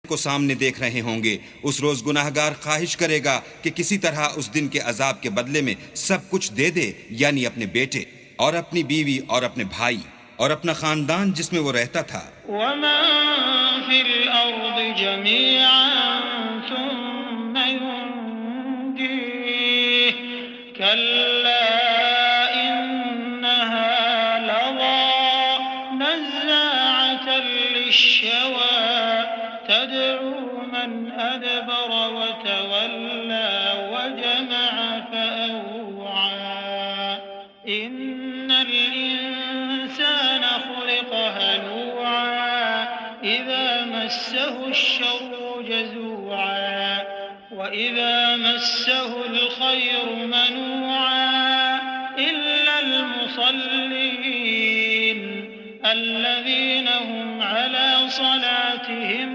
को सामने देख रहे होंगे। उस रोज गुनाहगार ख्वाहिश करेगा कि किसी तरह उस दिन के अजाब के बदले में सब कुछ दे दे, यानी अपने बेटे और अपनी बीवी और अपने भाई और अपना खानदान जिसमें वो रहता था। वमन फिल अर्दि जमीअन सुम्मा युंजीह कल्ला इन्नहा लज़ा नज़्ज़ाअतन लिश्शवा तद'ू मन अदबर वतवल्ला वजमअ फअवआ इन्नल इंसान खुलिक़ हलूआ इज़ा मस्सहु श्शर्रु जज़ूआ व इज़ा मस्सहुल खैरु मनूआ इल्लल मुसल्लीन अल्लज़ीना हुम अला सलातिहिम